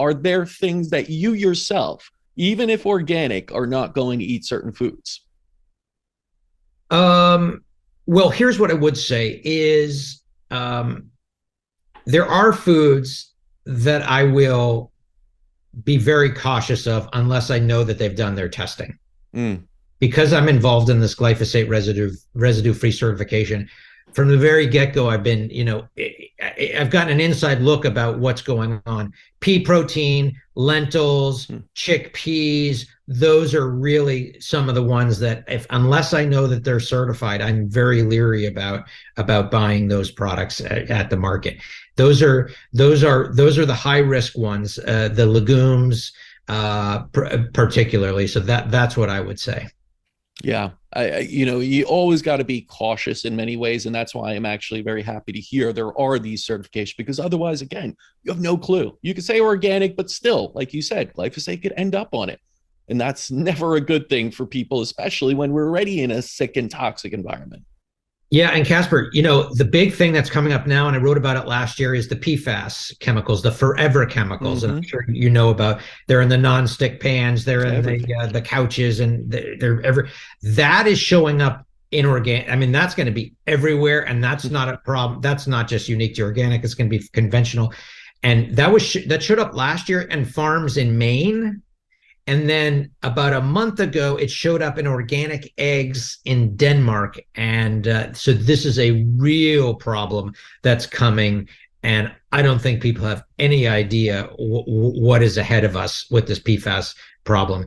are there things that you yourself, even if organic, are not going to eat certain foods? Well, here's what I would say is there are foods that I will be very cautious of unless I know that they've done their testing. Mm. Because I'm involved in this glyphosate residue free certification, from the very get-go, I've been, I've gotten an inside look about what's going on. Pea protein, lentils, Mm. chickpeas, those are really some of the ones that, if unless I know that they're certified, I'm very leery about buying those products at the market. Those are the high risk ones, the legumes, particularly. So that's what I would say. Yeah, you always got to be cautious in many ways, and that's why I'm actually very happy to hear there are these certifications, because otherwise, again, you have no clue. You could say organic, but still, like you said, glyphosate could end up on it, and that's never a good thing for people, especially when we're already in a sick and toxic environment. Yeah, and Casper, the big thing that's coming up now, and I wrote about it last year, is the PFAS chemicals, the forever chemicals, and I'm Mm-hmm. sure you know about. They're in the non-stick pans, they're in Everything. the couches, and they're ever that is showing up in organic. I mean, that's going to be everywhere, and that's not a problem. That's not just unique to organic; it's going to be conventional, and that showed up last year in farms in Maine. And then about a month ago, it showed up in organic eggs in Denmark. And so this is a real problem that's coming. And I don't think people have any idea what is ahead of us with this PFAS problem.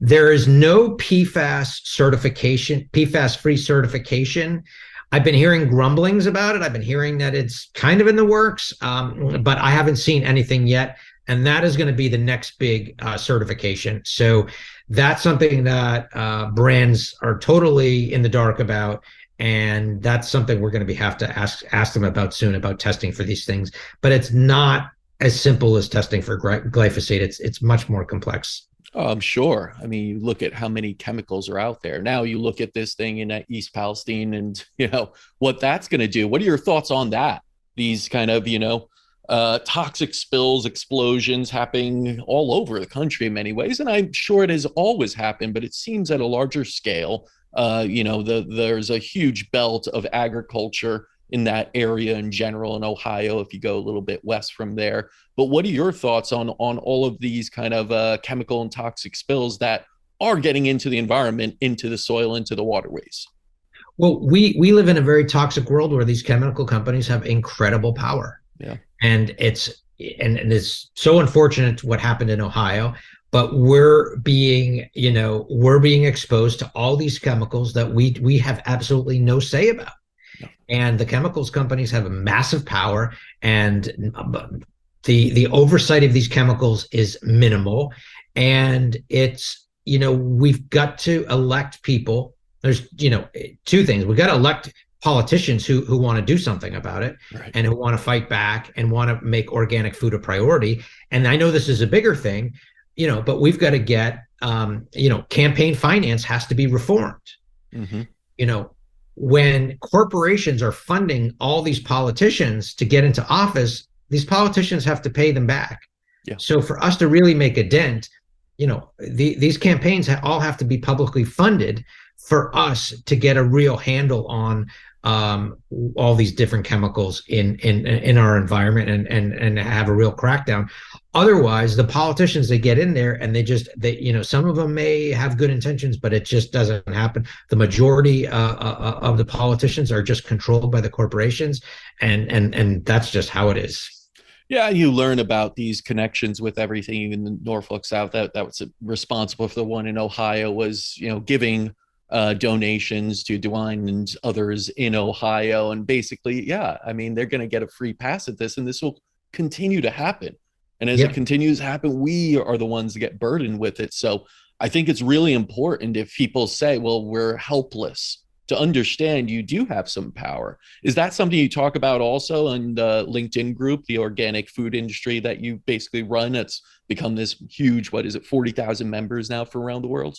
There is no PFAS certification, PFAS free certification. I've been hearing grumblings about it. I've been hearing that it's kind of in the works, but I haven't seen anything yet. And that is going to be the next big certification. So that's something that brands are totally in the dark about. And that's something we're going to have to ask them about soon, about testing for these things. But it's not as simple as testing for glyphosate. It's much more complex. Oh, I'm sure. I mean, you look at how many chemicals are out there. Now you look at this thing in East Palestine and, what that's going to do. What are your thoughts on that? These kind of, toxic spills, explosions happening all over the country in many ways. And I'm sure it has always happened, but it seems at a larger scale. There's a huge belt of agriculture in that area in general in Ohio, if you go a little bit west from there. But what are your thoughts on all of these kind of chemical and toxic spills that are getting into the environment, into the soil, into the waterways? Well, we live in a very toxic world where these chemical companies have incredible power. Yeah. And it's so unfortunate what happened in Ohio, but we're being exposed to all these chemicals that we have absolutely no say about. Yeah. And the chemicals companies have a massive power, and the oversight of these chemicals is minimal. And we've got to elect people. There's two things. We've got to elect politicians who want to do something about it, Right. and who want to fight back and want to make organic food a priority. And I know this is a bigger thing, but we've got to get, campaign finance has to be reformed. Mm-hmm. When corporations are funding all these politicians to get into office, these politicians have to pay them back. Yeah. So for us to really make a dent, these campaigns all have to be publicly funded for us to get a real handle on all these different chemicals in our environment, and have a real crackdown. Otherwise, the politicians, they get in there and they some of them may have good intentions, but it just doesn't happen. The majority of the politicians are just controlled by the corporations, and that's just how it is. Yeah, you learn about these connections with everything in the Norfolk South. That was responsible for the one in Ohio was, giving donations to DeWine and others in Ohio. And basically, yeah, I mean, they're going to get a free pass at this, and this will continue to happen. And as it continues to happen, we are the ones that get burdened with it. So I think it's really important if people say, well, we're helpless, to understand you do have some power. Is that something you talk about also in the LinkedIn group, the organic food industry that you basically run? It's become this huge, what is it, 40,000 members now for around the world?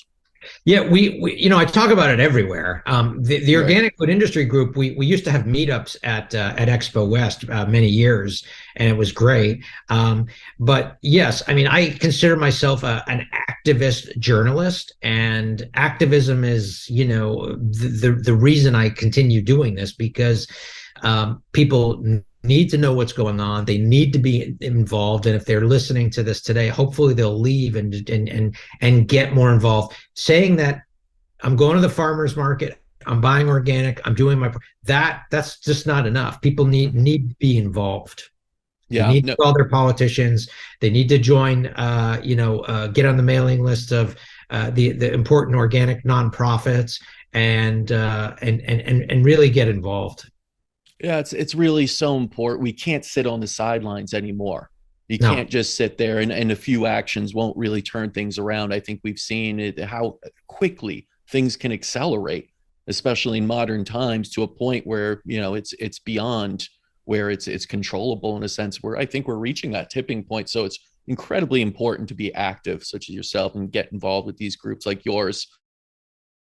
Yeah, I talk about it everywhere. The Right. organic food industry group, we used to have meetups at Expo West many years, and it was great. But yes, I mean, I consider myself an activist journalist, and activism is, the reason I continue doing this, because people need to know what's going on. They need to be involved, and if they're listening to this today, hopefully they'll leave and get more involved. Saying that I'm going to the farmers market, I'm buying organic, I'm doing that's just not enough. People need to be involved. They Yeah. need to No. call their politicians. They need to join, get on the mailing list of the important organic nonprofits, and really get involved. Yeah, it's really so important. We can't sit on the sidelines anymore. You No, can't just sit there, and a few actions won't really turn things around. I think we've seen it, how quickly things can accelerate, especially in modern times, to a point where, it's beyond where it's controllable, in a sense, where I think we're reaching that tipping point. So it's incredibly important to be active, such as yourself, and get involved with these groups like yours.